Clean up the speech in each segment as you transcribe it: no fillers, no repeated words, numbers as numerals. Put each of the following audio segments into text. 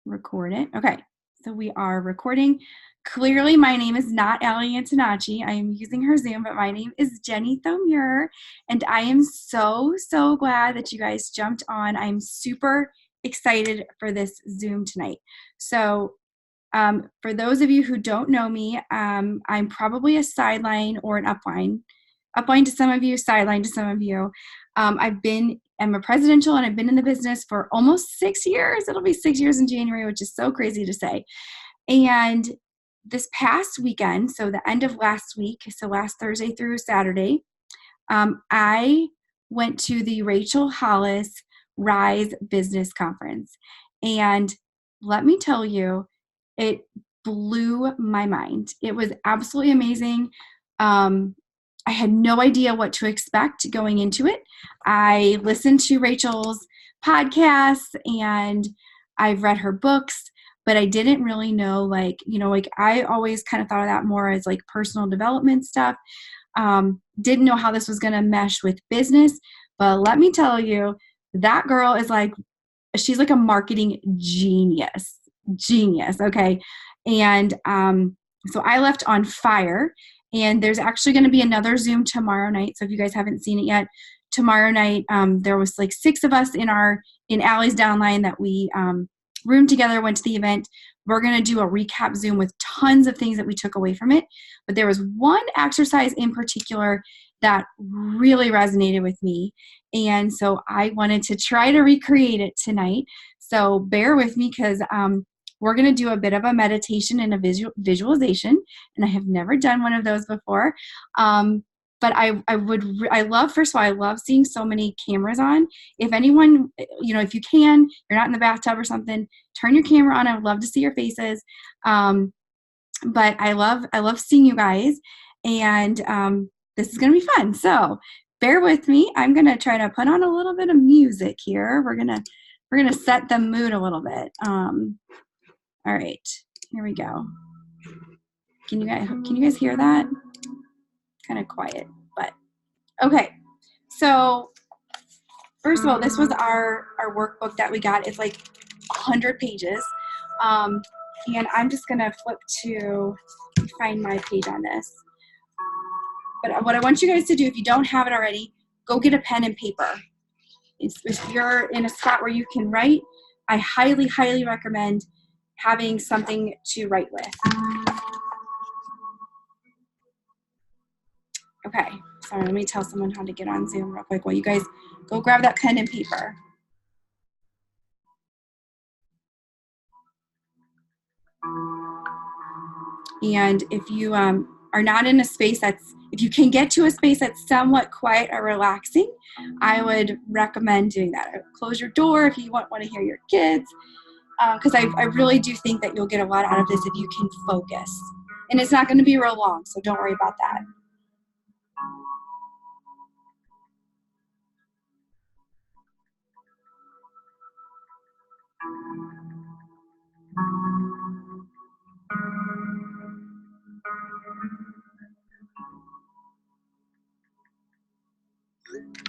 record it. Okay, so we are recording. Clearly, my name is not Allie Antonacci. I am using her Zoom, but my name is Jenny Thomure, and I am so glad that you guys jumped on. I'm super excited for this Zoom tonight. So for those of you who don't know me, I'm probably a sideline or an upline. Upline to some of you, sideline to some of you. I'm a presidential and I've been in the business for almost 6 years. It'll be 6 years in January, which is so crazy to say. And this past weekend, so the end of last week, so last Thursday through Saturday, I went to the Rachel Hollis Rise Business Conference. And let me tell you, it blew my mind. It was absolutely amazing. I had no idea what to expect going into it. I listened to Rachel's podcasts and I've read her books, but I didn't really know, like I always kind of thought of that more as like personal development stuff. Didn't know how this was going to mesh with business, but let me tell you, that girl is like, she's like a marketing genius. Okay. And so I left on fire, and there's actually going to be another Zoom tomorrow night. So if you guys haven't seen it yet, tomorrow night, there was like 6 of us in Allie's downline that we roomed together, went to the event. We're going to do a recap Zoom with tons of things that we took away from it. But there was one exercise in particular that really resonated with me. And so I wanted to try to recreate it tonight. So bear with me, because we're going to do a bit of a meditation and a visualization. And I have never done one of those before. But I love, first of all, I love seeing so many cameras on. If anyone, if you can, you're not in the bathtub or something, turn your camera on. I would love to see your faces. But I love seeing you guys, and this is going to be fun. So bear with me. I'm going to try to put on a little bit of music here. We're going to set the mood a little bit. All right, here we go. Can you guys hear that? Kind of quiet, but okay. So first of all, this was our workbook that we got. It's like 100 pages. And I'm just going to flip to find my page on this. But what I want you guys to do, if you don't have it already, go get a pen and paper. If you're in a spot where you can write, I highly, highly recommend having something to write with. Okay, sorry, let me tell someone how to get on Zoom real quick while you guys go grab that pen and paper. And if you are not in a space if you can get to a space that's somewhat quiet or relaxing, I would recommend doing that. Close your door if you want to hear your kids, because I really do think that you'll get a lot out of this if you can focus. And it's not going to be real long, so don't worry about that.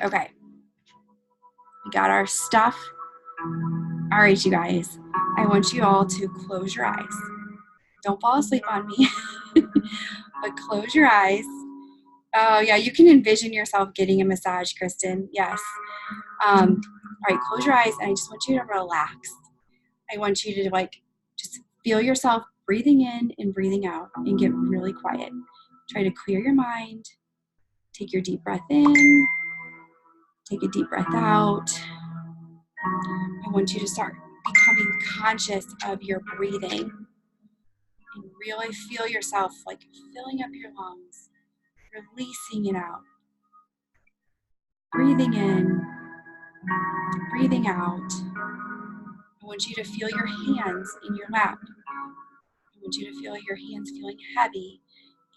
Okay, we got our stuff. All right, you guys, I want you all to close your eyes. Don't fall asleep on me, but close your eyes. Oh yeah, you can envision yourself getting a massage, Kristen. Yes. All right, close your eyes, and I just want you to relax. I want you to just feel yourself breathing in and breathing out, and get really quiet. Try to clear your mind. Take your deep breath in. Take a deep breath out. I want you to start becoming conscious of your breathing, and really feel yourself like filling up your lungs, releasing it out. Breathing in, breathing out. I want you to feel your hands in your lap. I want you to feel your hands feeling heavy,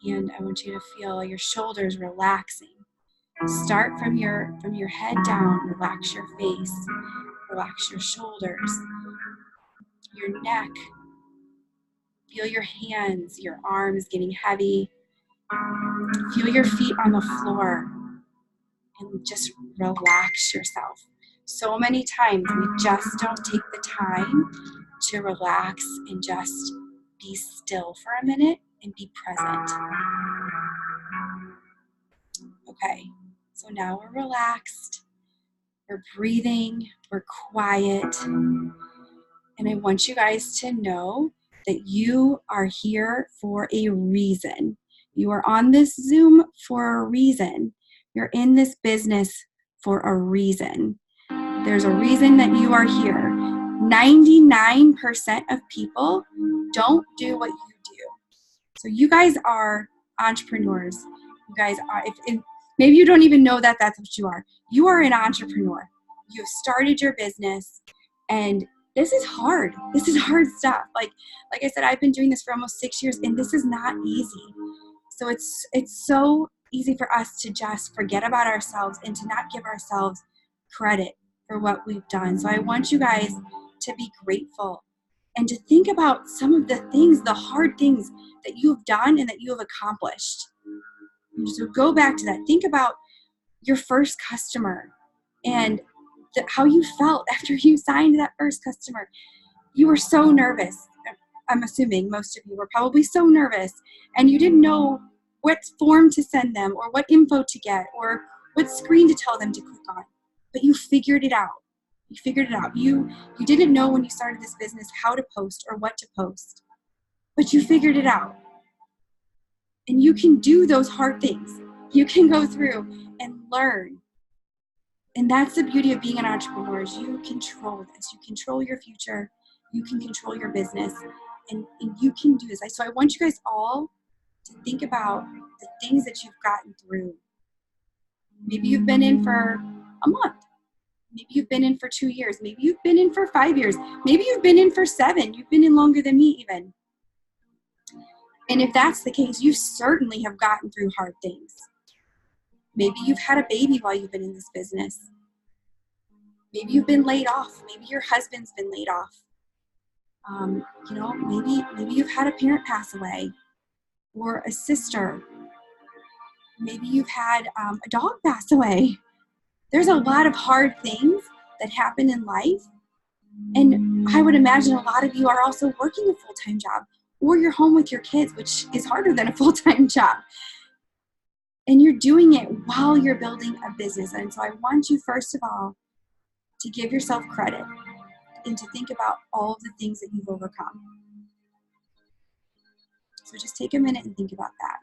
and I want you to feel your shoulders relaxing. Start from your head down. Relax your face, relax your shoulders, your neck. Feel your hands, your arms getting heavy. Feel your feet on the floor, and just relax yourself. So many times we just don't take the time to relax and just be still for a minute and be present. Okay, so now we're relaxed, we're breathing, we're quiet, and I want you guys to know that you are here for a reason. You are on this Zoom for a reason. You're in this business for a reason. There's a reason that you are here. 99% of people don't do what you do. So you guys are entrepreneurs. You guys are, if maybe you don't even know that that's what you are. You are an entrepreneur. You've started your business, and this is hard. This is hard stuff. Like I said, I've been doing this for almost 6 years, and this is not easy. So it's so easy for us to just forget about ourselves and to not give ourselves credit for what we've done. So I want you guys to be grateful and to think about some of the things, the hard things that you have done and that you have accomplished. So go back to that. Think about your first customer and how you felt after you signed that first customer. You were so nervous. I'm assuming most of you were probably so nervous, and you didn't know what form to send them or what info to get or what screen to tell them to click on. But you figured it out. You figured it out. You didn't know when you started this business how to post or what to post, but you figured it out. And you can do those hard things. You can go through and learn. And that's the beauty of being an entrepreneur, is you control this. You control your future. You can control your business. And you can do this. So I want you guys all to think about the things that you've gotten through. Maybe you've been in for a month. Maybe you've been in for 2 years. Maybe you've been in for 5 years. Maybe you've been in for 7. You've been in longer than me even. And if that's the case, you certainly have gotten through hard things. Maybe you've had a baby while you've been in this business. Maybe you've been laid off. Maybe your husband's been laid off. Maybe you've had a parent pass away, or a sister. Maybe you've had a dog pass away. There's a lot of hard things that happen in life. And I would imagine a lot of you are also working a full-time job, or you're home with your kids, which is harder than a full-time job. And you're doing it while you're building a business. And so I want you, first of all, to give yourself credit and to think about all of the things that you've overcome. So just take a minute and think about that.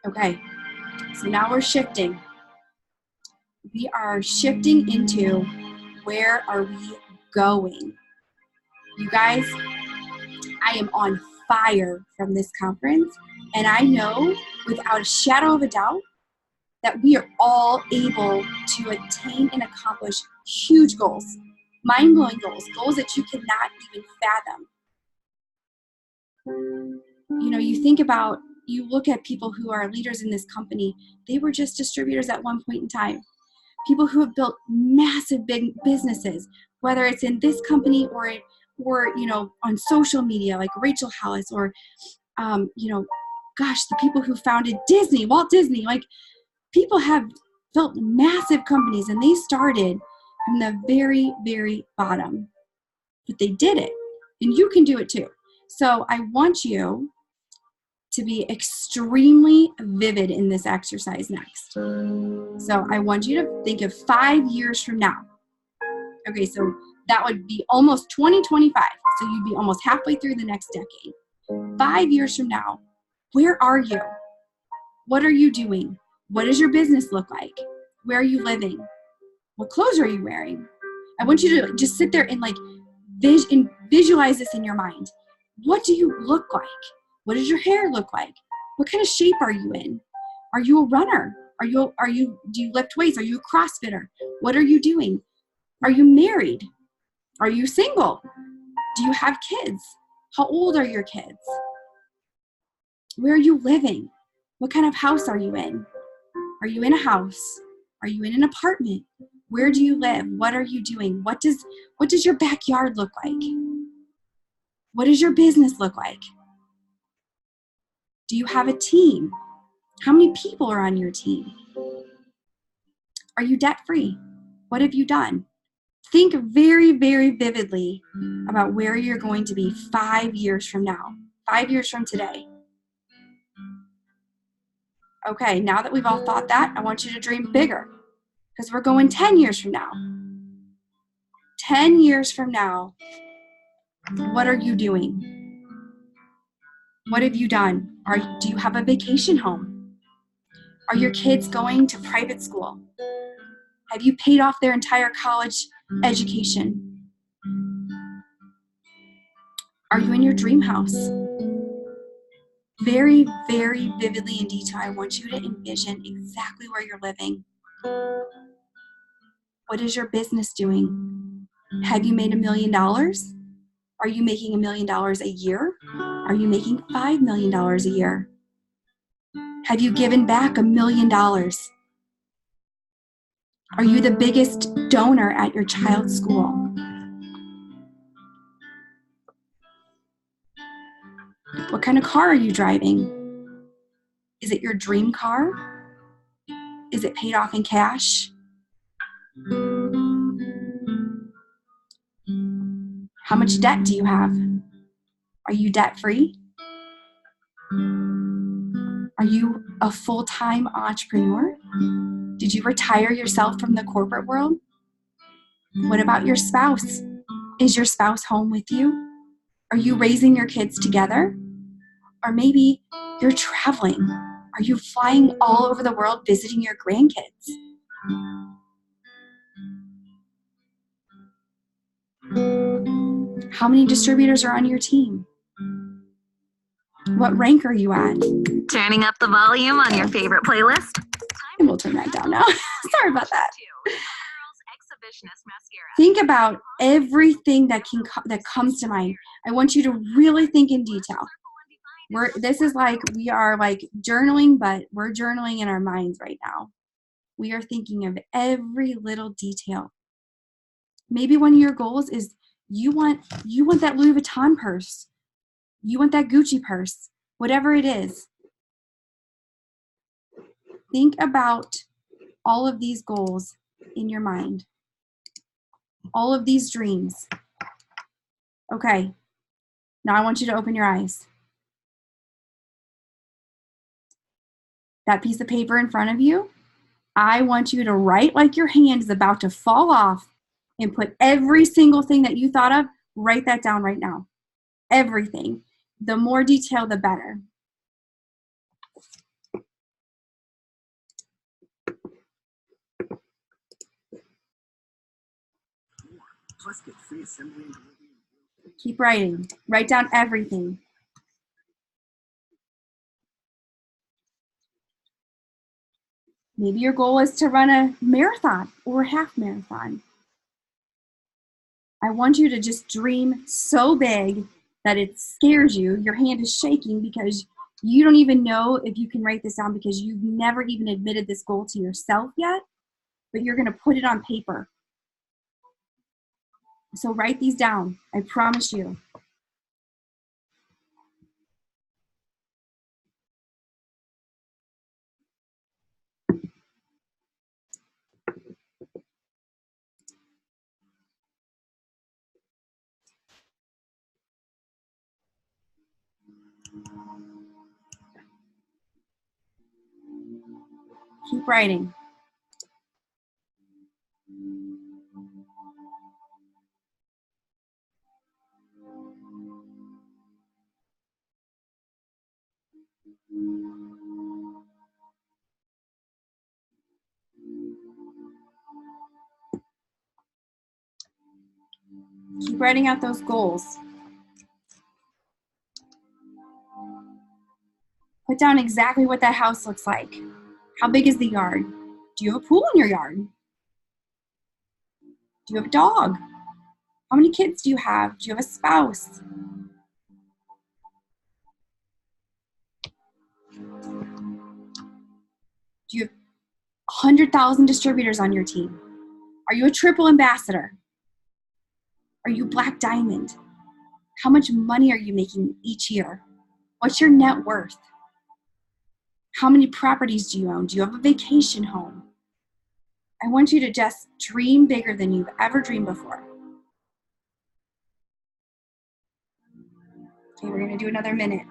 Okay, so now we're shifting. We are shifting into, where are we going? You guys, I am on fire from this conference, and I know without a shadow of a doubt that we are all able to attain and accomplish huge goals, mind-blowing goals that you cannot even fathom. You think about, you look at people who are leaders in this company, they were just distributors at one point in time. People who have built massive big businesses, whether it's in this company or on social media, like Rachel Hollis, or the people who founded Disney, Walt Disney. Like, people have built massive companies, and they started from the very, very bottom, but they did it, and you can do it too. So I want you to be extremely vivid in this exercise next. So I want you to think of 5 years from now. Okay, so that would be almost 2025. So you'd be almost halfway through the next decade. 5 years from now, where are you? What are you doing? What does your business look like? Where are you living? What clothes are you wearing? I want you to just sit there and visualize this in your mind. What do you look like? What does your hair look like? What kind of shape are you in? Are you a runner? Do you lift weights? Are you a CrossFitter? What are you doing? Are you married? Are you single? Do you have kids? How old are your kids? Where are you living? What kind of house are you in? Are you in a house? Are you in an apartment? Where do you live? What are you doing? What does your backyard look like? What does your business look like? Do you have a team? How many people are on your team? Are you debt-free? What have you done? Think very, very vividly about where you're going to be 5 years from now, 5 years from today. Okay, now that we've all thought that, I want you to dream bigger because we're going 10 years from now. 10 years from now, what are you doing? What have you done? Do you have a vacation home? Are your kids going to private school? Have you paid off their entire college education? Are you in your dream house? Very, very vividly in detail, I want you to envision exactly where you're living. What is your business doing? Have you made $1 million? Are you making $1 million a year? Are you making $5 million a year? Have you given back $1 million? Are you the biggest donor at your child's school? What kind of car are you driving? Is it your dream car? Is it paid off in cash? How much debt do you have? Are you debt-free? Are you a full-time entrepreneur? Did you retire yourself from the corporate world? What about your spouse? Is your spouse home with you? Are you raising your kids together? Or maybe you're traveling. Are you flying all over the world visiting your grandkids? How many distributors are on your team? What rank are you at? Turning up the volume on your favorite playlist? And we'll turn that down now. Sorry about that. Think about everything that comes to mind. I want you to really think in detail. We are like journaling, but we're journaling in our minds right now. We are thinking of every little detail. Maybe one of your goals is you want that Louis Vuitton purse. You want that Gucci purse, whatever it is. Think about all of these goals in your mind. All of these dreams. Okay, now I want you to open your eyes. That piece of paper in front of you, I want you to write like your hand is about to fall off and put every single thing that you thought of, write that down right now. Everything. The more detail, the better. Keep writing. Write down everything. Maybe your goal is to run a marathon or a half marathon. I want you to just dream so big that it scares you. Your hand is shaking because you don't even know if you can write this down because you've never even admitted this goal to yourself yet, but you're going to put it on paper. So write these down. I promise you. Keep writing. Keep writing out those goals. Put down exactly what that house looks like. How big is the yard? Do you have a pool in your yard? Do you have a dog? How many kids do you have? Do you have a spouse? Do you have 100,000 distributors on your team? Are you a triple ambassador? Are you Black Diamond? How much money are you making each year? What's your net worth? How many properties do you own? Do you have a vacation home? I want you to just dream bigger than you've ever dreamed before. Okay, we're going to do another minute.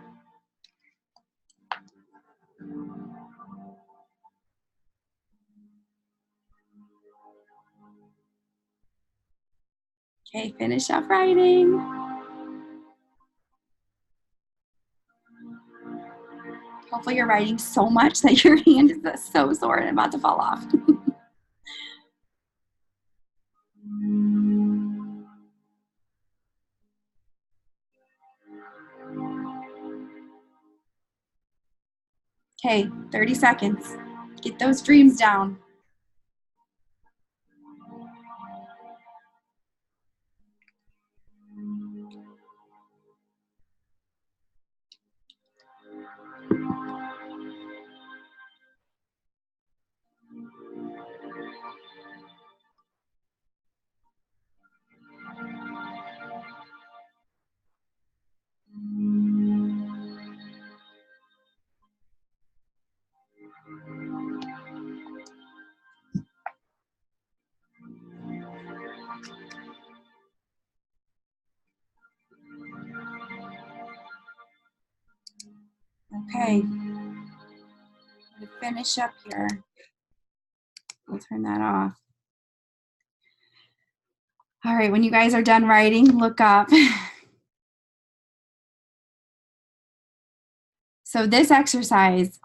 Okay, finish up writing. Hopefully you're writing so much that your hand is so sore and about to fall off. Okay, 30 seconds. Get those dreams down. Okay, to finish up here, we'll turn that off. All right, when you guys are done writing, look up. So this exercise,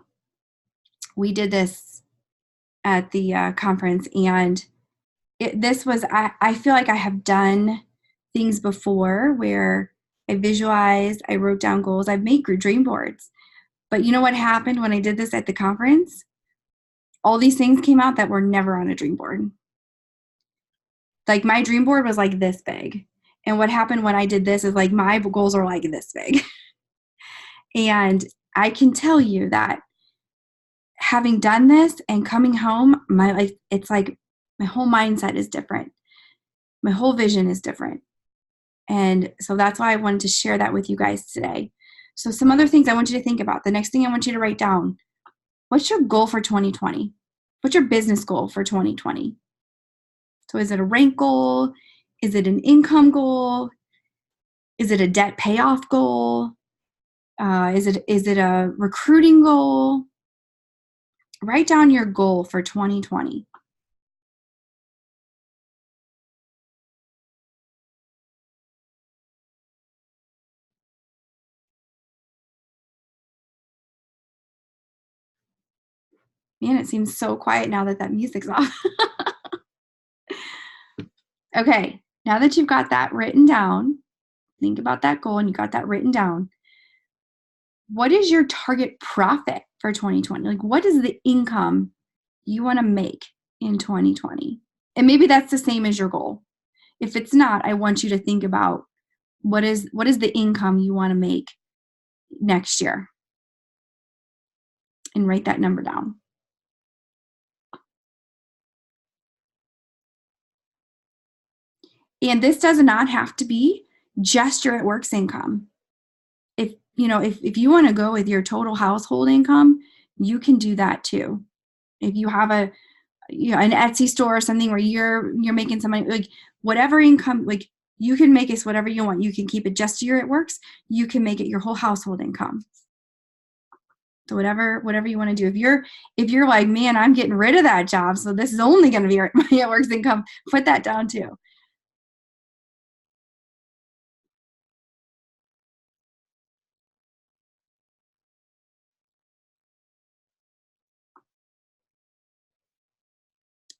we did this at the conference, and this was, I feel like I have done things before where I visualized, I wrote down goals, I've made dream boards. But you know what happened when I did this at the conference? All these things came out that were never on a dream board. Like my dream board was like this big. And what happened when I did this is like my goals are like this big. And I can tell you that having done this and coming home, it's like my whole mindset is different. My whole vision is different. And so that's why I wanted to share that with you guys today. So some other things I want you to think about. The next thing I want you to write down, what's your goal for 2020? What's your business goal for 2020? So is it a rank goal? Is it an income goal? Is it a debt payoff goal? Is it a recruiting goal? Write down your goal for 2020. Man, it seems so quiet now that music's off. Okay, now that you've got that written down, think about that goal and you got that written down. What is your target profit for 2020? Like, what is the income you want to make in 2020? And maybe that's the same as your goal. If it's not, I want you to think about what is the income you want to make next year, and write that number down. And this does not have to be just your at work's income. If you want to go with your total household income, you can do that too. If you have an Etsy store or something where you're making some money, like whatever income, like you can make it whatever you want. You can keep it just to your at works. You can make it your whole household income. So whatever you want to do. If you're like, man, I'm getting rid of that job, so this is only going to be my at works income, put that down too.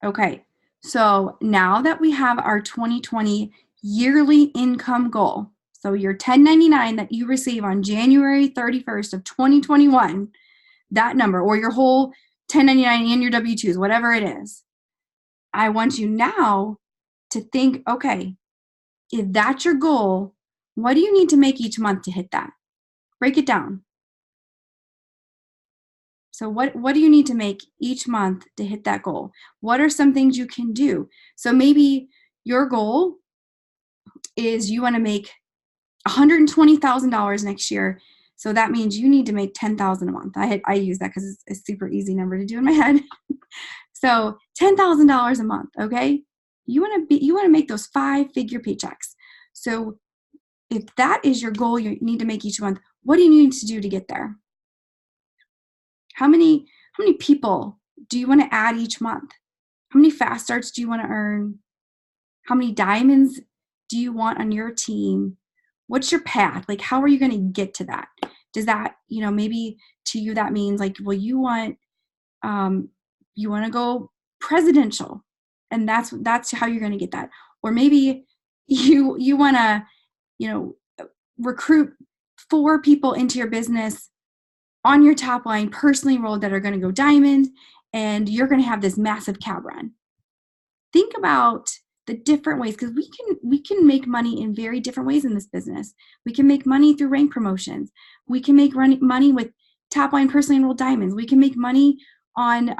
Okay, so now that we have our 2020 yearly income goal, so your 1099 that you receive on January 31st of 2021, that number, or your whole 1099 and your W-2s, whatever it is, I want you now to think, okay, if that's your goal, what do you need to make each month to hit that? Break it down. So what do you need to make each month to hit that goal? What are some things you can do? So maybe your goal is you want to make $120,000 next year So that means you need to make 10,000 a month. I use that because it's a super easy number to do in my head. So $10,000 a month, okay? You want to make those 5-figure paychecks. So if that is your goal you need to make each month, what do you need to do to get there? How many people do you want to add each month? How many fast starts do you want to earn? How many diamonds do you want on your team? What's your path? Like, how are you going to get to that? Does that, maybe to you that means like, well, you want to go presidential, and that's how you're going to get that. Or maybe you want to, recruit 4 people into your business on your top line, personally enrolled, that are going to go diamond, and you're going to have this massive cab run. Think about the different ways, because we can make money in very different ways in this business. We can make money through rank promotions. We can make money with top line personally enrolled diamonds. We can make money on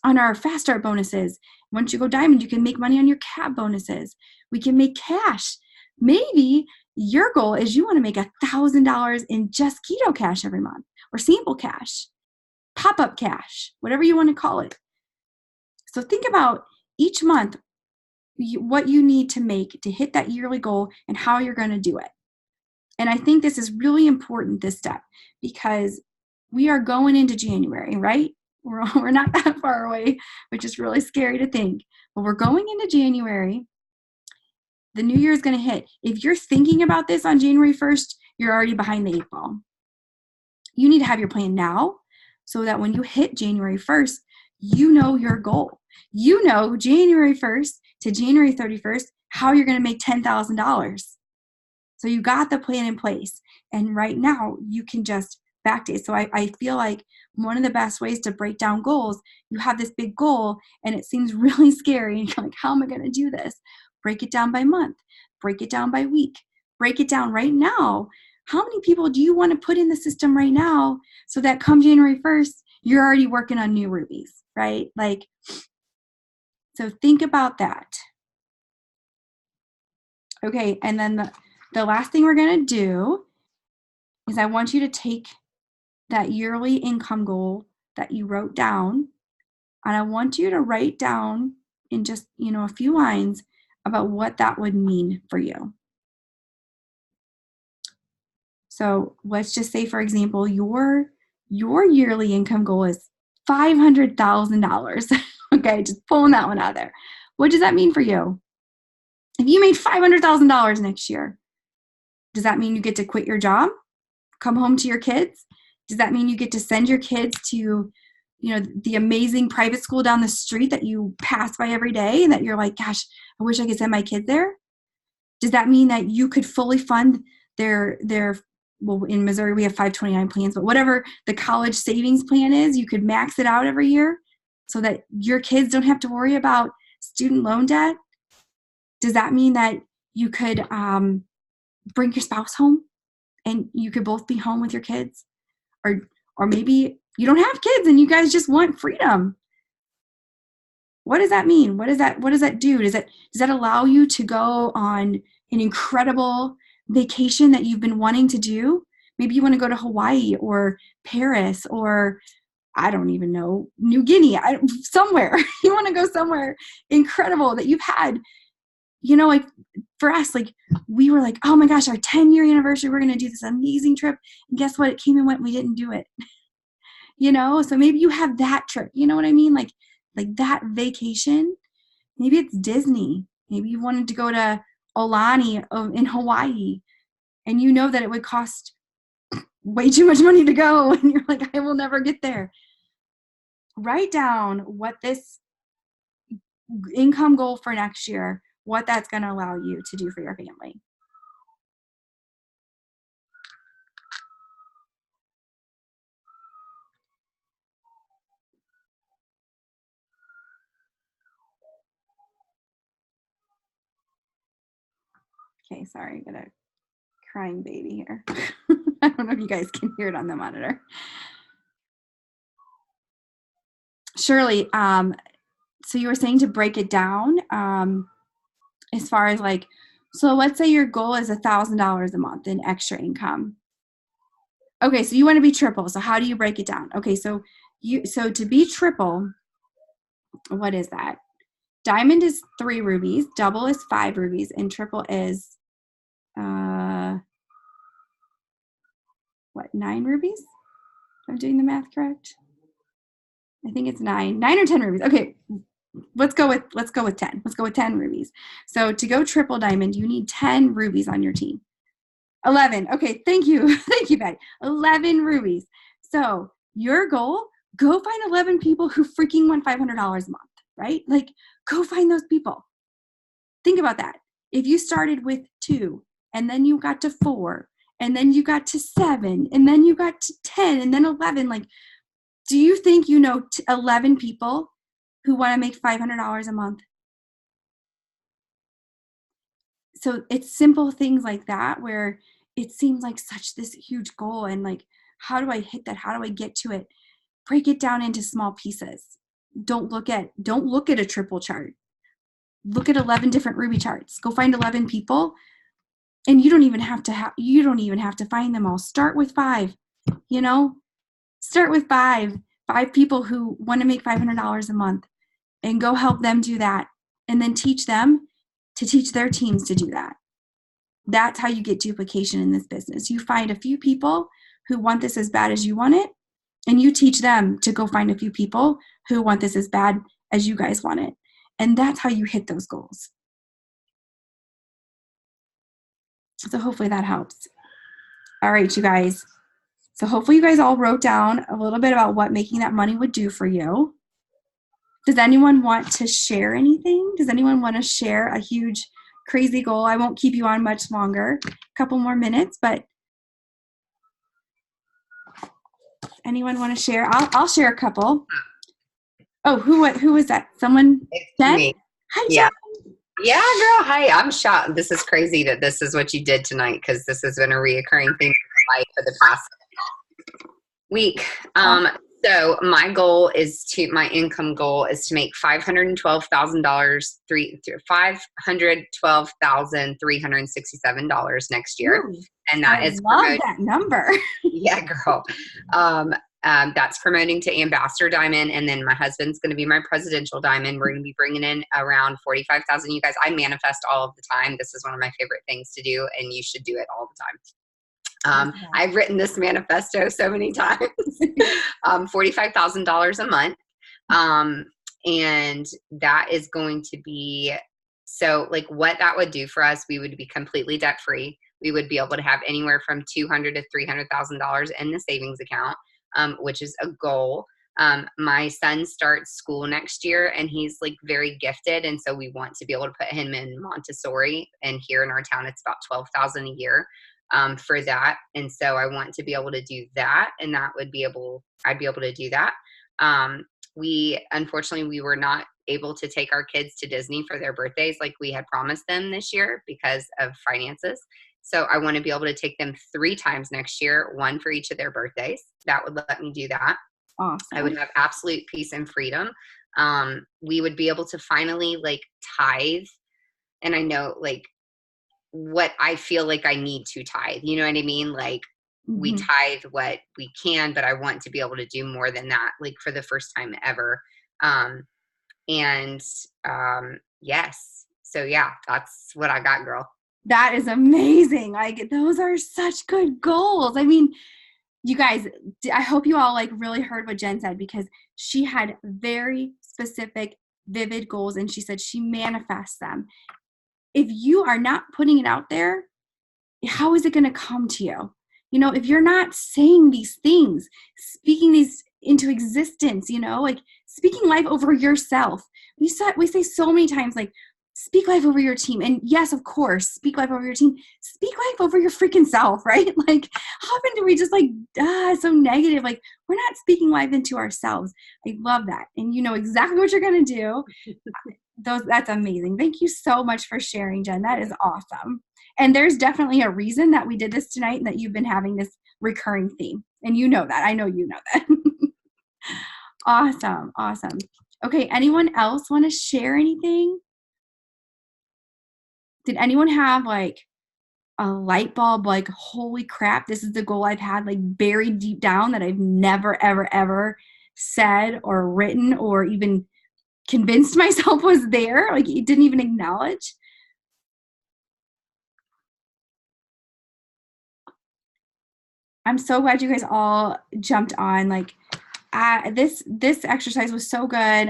our fast start bonuses. Once you go diamond, you can make money on your cab bonuses. We can make cash. Maybe your goal is you want to make $1,000 in just keto cash every month, or sample cash, pop-up cash, whatever you want to call it. So think about each month what you need to make to hit that yearly goal and how you're going to do it. And I think this is really important, this step, because we are going into January, right? We're not that far away, which is really scary to think. But we're going into January. The new year is going to hit. If you're thinking about this on January 1st, you're already behind the 8 ball. You need to have your plan now so that when you hit January 1st, you know your goal. You know January 1st to January 31st how you're going to make $10,000. So you got the plan in place. And right now you can just backdate. So I feel like one of the best ways to break down goals, you have this big goal and it seems really scary. And you're like, how am I going to do this? Break it down by month. Break it down by week. Break it down right now. How many people do you want to put in the system right now so that come January 1st, you're already working on new rubies, right? Like, so think about that. Okay, and then the last thing we're going to do is I want you to take that yearly income goal that you wrote down, and I want you to write down in just, a few lines about what that would mean for you. So let's just say, for example, your yearly income goal is $500,000. Okay, just pulling that one out there. What does that mean for you? If you made $500,000 next year, does that mean you get to quit your job, come home to your kids? Does that mean you get to send your kids to, the amazing private school down the street that you pass by every day and that you're like, gosh, I wish I could send my kids there? Does that mean that you could fully fund their well, in Missouri we have 529 plans, but whatever the college savings plan is, you could max it out every year so that your kids don't have to worry about student loan debt? Does that mean that you could bring your spouse home and you could both be home with your kids? Or maybe you don't have kids and you guys just want freedom. What does that mean? What does that do? Does that allow you to go on an incredible vacation that you've been wanting to do? Maybe you want to go to Hawaii or Paris or I don't even know, New Guinea, somewhere. You want to go somewhere incredible that you've had, like for us, like we were like, oh my gosh, our 10-year anniversary, we're going to do this amazing trip. And guess what? It came and went. We didn't do it. So maybe you have that trip. You know what I mean? Like that vacation. Maybe it's Disney. Maybe you wanted to go to Aulani in Hawaii, and you know that it would cost way too much money to go, and you're like, I will never get there. Write down what this income goal for next year, what that's going to allow you to do for your family. Okay, sorry, I got a crying baby here. I don't know if you guys can hear it on the monitor. Shirley, so you were saying to break it down as far as like, so let's say your goal is $1,000 a month in extra income. Okay, so you want to be triple. So how do you break it down? Okay, so to be triple, what is that? Diamond is 3 rubies, double is 5 rubies, and triple is 9 rubies? If I'm doing the math correct. I think it's 9 or 10 rubies. Okay, let's go with 10. Let's go with 10 rubies. So to go triple diamond, you need 10 rubies on your team. 11. Okay, thank you. Thank you, Betty. 11 rubies. So your goal, go find 11 people who freaking want $500 a month, right? Like, go find those people. Think about that. If you started with 2, and then you got to 4, and then you got to 7, and then you got to 10, and then 11, like, do you think you know 11 people who want to make $500 a month? So it's simple things like that where it seems like such this huge goal, and like, how do I hit that? How do I get to it? Break it down into small pieces. Don't look at a triple chart. Look at 11 different Ruby charts. Go find 11 people, and you don't even have to find them all. Start with 5. Start with 5 people who want to make $500 a month, and go help them do that, and then teach them to teach their teams to do that. That's how you get duplication in this business. You find a few people who want this as bad as you want it, and you teach them to go find a few people who want this as bad as you guys want it. And that's how you hit those goals. So hopefully that helps. All right, you guys. So hopefully you guys all wrote down a little bit about what making that money would do for you. Does anyone want to share anything? Does anyone want to share a huge, crazy goal? I won't keep you on much longer, a couple more minutes, but anyone want to share? I'll share a couple. Oh, who was that? Someone? It's Jen? me. Hi, Yeah. Jen. Yeah, girl. Hi, I'm shocked. This is crazy that this is what you did tonight, because this has been a reoccurring thing in my life for the past week. So my income goal is to make $512,367 next year. Ooh, And that is love that number. Yeah, girl. That's promoting to Ambassador Diamond, and then my husband's going to be my Presidential Diamond. We're going to be bringing in around 45,000. You guys, I manifest all of the time. This is one of my favorite things to do, and you should do it all the time. I've written this manifesto so many times. $45,000 a month. And that is going to be, so like what that would do for us, we would be completely debt free. We would be able to have anywhere from $200,000 to $300,000 in the savings account, which is a goal. My son starts school next year, and he's like very gifted. And so we want to be able to put him in Montessori, and here in our town, it's about $12,000 a year. For that. And so I want to be able to do that, and I'd be able to do that. Unfortunately, we were not able to take our kids to Disney for their birthdays like we had promised them this year because of finances. So I want to be able to take them 3 times next year, 1 for each of their birthdays. That would let me do that. Awesome. I would have absolute peace and freedom. We would be able to finally like tithe. And I know like what I feel like I need to tithe. You know what I mean? Like we tithe what we can, but I want to be able to do more than that, like for the first time ever. Yes. So yeah, that's what I got, girl. That is amazing. Like, those are such good goals. I mean, you guys, I hope you all like really heard what Jen said, because she had very specific, vivid goals, and she said she manifests them. If you are not putting it out there, how is it going to come to you? You know, if you're not saying these things, speaking these into existence, you know, like speaking life over yourself. We say so many times, like, speak life over your team. And yes, of course, speak life over your team. Speak life over your freaking self, right? Like, how often do we just like, so negative? Like, we're not speaking life into ourselves. I love that. And you know exactly what you're going to do. That's amazing. Thank you so much for sharing, Jen. That is awesome. And there's definitely a reason that we did this tonight, and that you've been having this recurring theme. And you know that. I know you know that. Awesome. Awesome. Okay. Anyone else want to share anything? Did anyone have like a light bulb, like, holy crap, this is the goal I've had like buried deep down that I've never, ever, ever said or written or even convinced myself was there. Like, it didn't even acknowledge. I'm so glad you guys all jumped on. Like, this exercise was so good.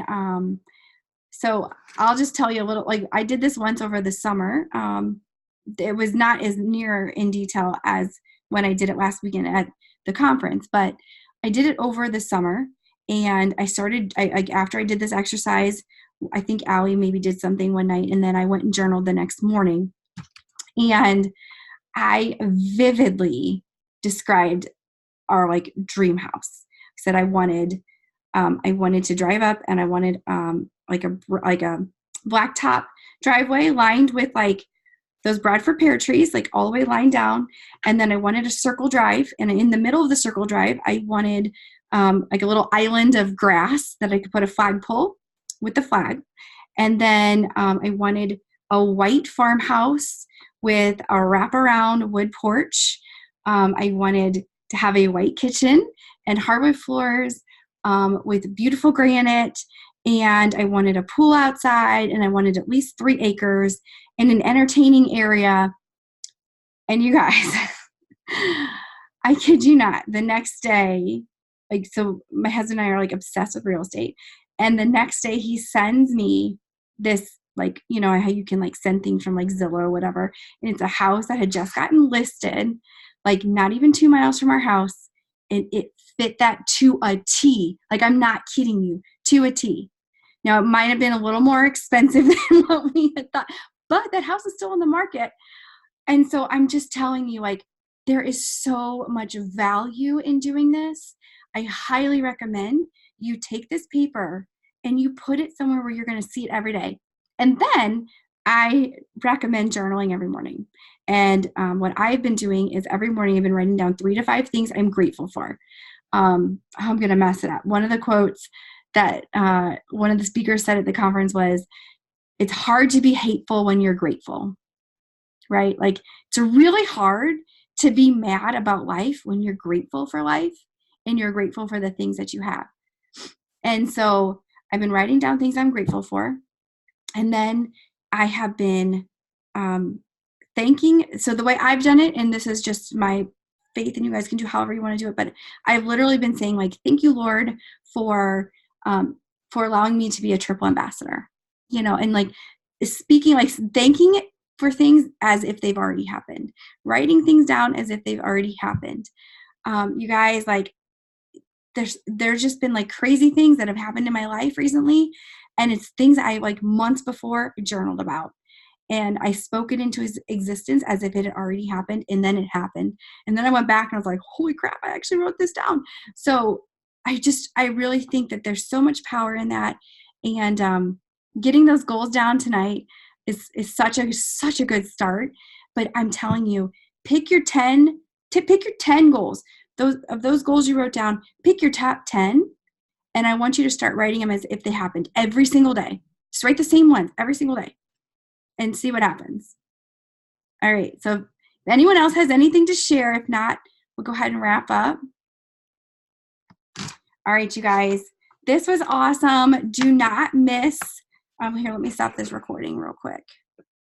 So I'll just tell you a little, like, I did this once over the summer. It was not as near in detail as when I did it last weekend at the conference, but I did it over the summer. And I started, after I did this exercise, I think Allie maybe did something one night, and then I went and journaled the next morning. And I vividly described our like dream house. I said I wanted to drive up, and I wanted like a blacktop driveway lined with like those Bradford pear trees, like all the way lined down. And then I wanted a circle drive, and in the middle of the circle drive, I wanted like a little island of grass that I could put a flagpole with the flag. And then I wanted a white farmhouse with a wraparound wood porch. I wanted to have a white kitchen and hardwood floors with beautiful granite. And I wanted a pool outside, and I wanted at least 3 acres and an entertaining area. And you guys, I kid you not, the next day, like, so my husband and I are like obsessed with real estate. And the next day he sends me this, like, you know, how you can like send things from like Zillow or whatever. And it's a house that had just gotten listed, like not even 2 miles from our house. And it fit that to a T. Like, I'm not kidding you, to a T. Now, it might have been a little more expensive than what we had thought, but that house is still on the market. And so I'm just telling you, like, there is so much value in doing this. I highly recommend you take this paper and you put it somewhere where you're going to see it every day. And then I recommend journaling every morning. And what I've been doing is every morning I've been writing down 3 to 5 things I'm grateful for. I'm going to mess it up. One of the quotes that one of the speakers said at the conference was, it's hard to be hateful when you're grateful, right? Like, it's really hard to be mad about life when you're grateful for life and you're grateful for the things that you have. And so I've been writing down things I'm grateful for. And then I have been thanking. So the way I've done it, and this is just my faith, and you guys can do however you want to do it, but I've literally been saying, like, thank you, Lord, for allowing me to be a triple ambassador, you know, and like speaking, like thanking it for things as if they've already happened, writing things down as if they've already happened. You guys, like, there's just been like crazy things that have happened in my life recently, and it's things I like months before journaled about. And I spoke it into existence as if it had already happened, and then it happened. And then I went back and I was like, holy crap, I actually wrote this down. So I really think that there's so much power in that. And getting those goals down tonight is such a good start. But I'm telling you, pick your 10 goals. Those goals you wrote down, pick your top 10. And I want you to start writing them as if they happened every single day. Just write the same ones every single day and see what happens. All right. So if anyone else has anything to share, if not, we'll go ahead and wrap up. All right, you guys, this was awesome. Do not miss, here, let me stop this recording real quick.